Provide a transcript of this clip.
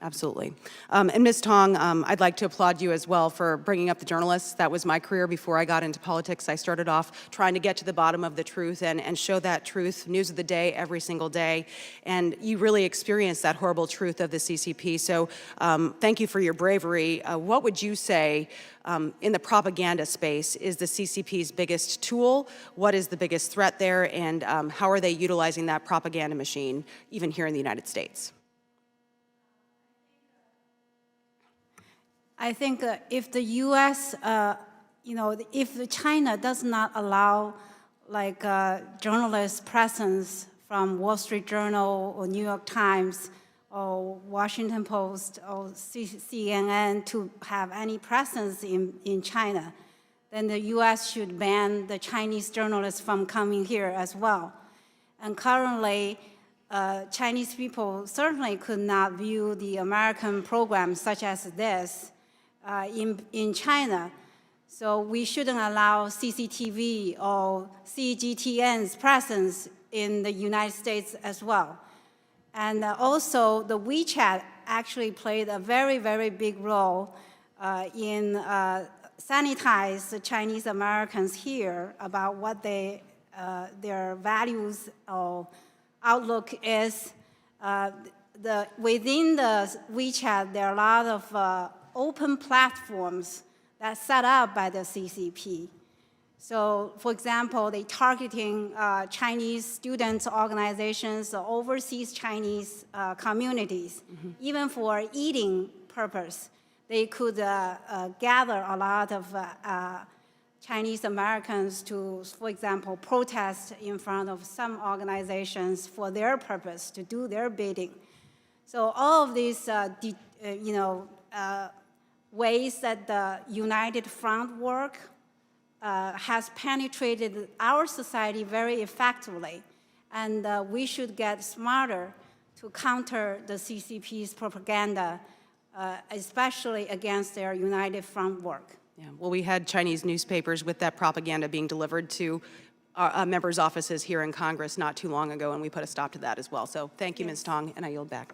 Absolutely. And Ms. Tong, I'd like to applaud you as well for bringing up the journalists. That was my career before I got into politics. I started off trying to get to the bottom of the truth and show that truth, news of the day, every single day. And you really experienced that horrible truth of the CCP. So thank you for your bravery. What would you say in the propaganda space is the CCP's biggest tool? What is the biggest threat there? And how are they utilizing that propaganda machine, even here in the United States? I think if the U.S., if China does not allow journalist presence from Wall Street Journal or New York Times or Washington Post or CNN to have any presence in China, then the U.S. should ban the Chinese journalists from coming here as well. And currently, Chinese people certainly could not view the American programs such as this in China. So we shouldn't allow CCTV or CGTN's presence in the United States as well. And also the WeChat actually played a very, very big role in sanitize the Chinese Americans here about what their values or outlook is. Within the WeChat, there are a lot of open platforms that's set up by the CCP. So, for example, they targeting Chinese students organizations, overseas Chinese communities, even for eating purpose. They could gather a lot of Chinese Americans to, for example, protest in front of some organizations for their purpose, to do their bidding. So all of these, ways that the United Front work has penetrated our society very effectively, and we should get smarter to counter the CCP's propaganda, especially against their United Front work. Yeah, well, we had Chinese newspapers with that propaganda being delivered to members' offices here in Congress not too long ago, and we put a stop to that as well. So thank you, Ms. Tong, and I yield back.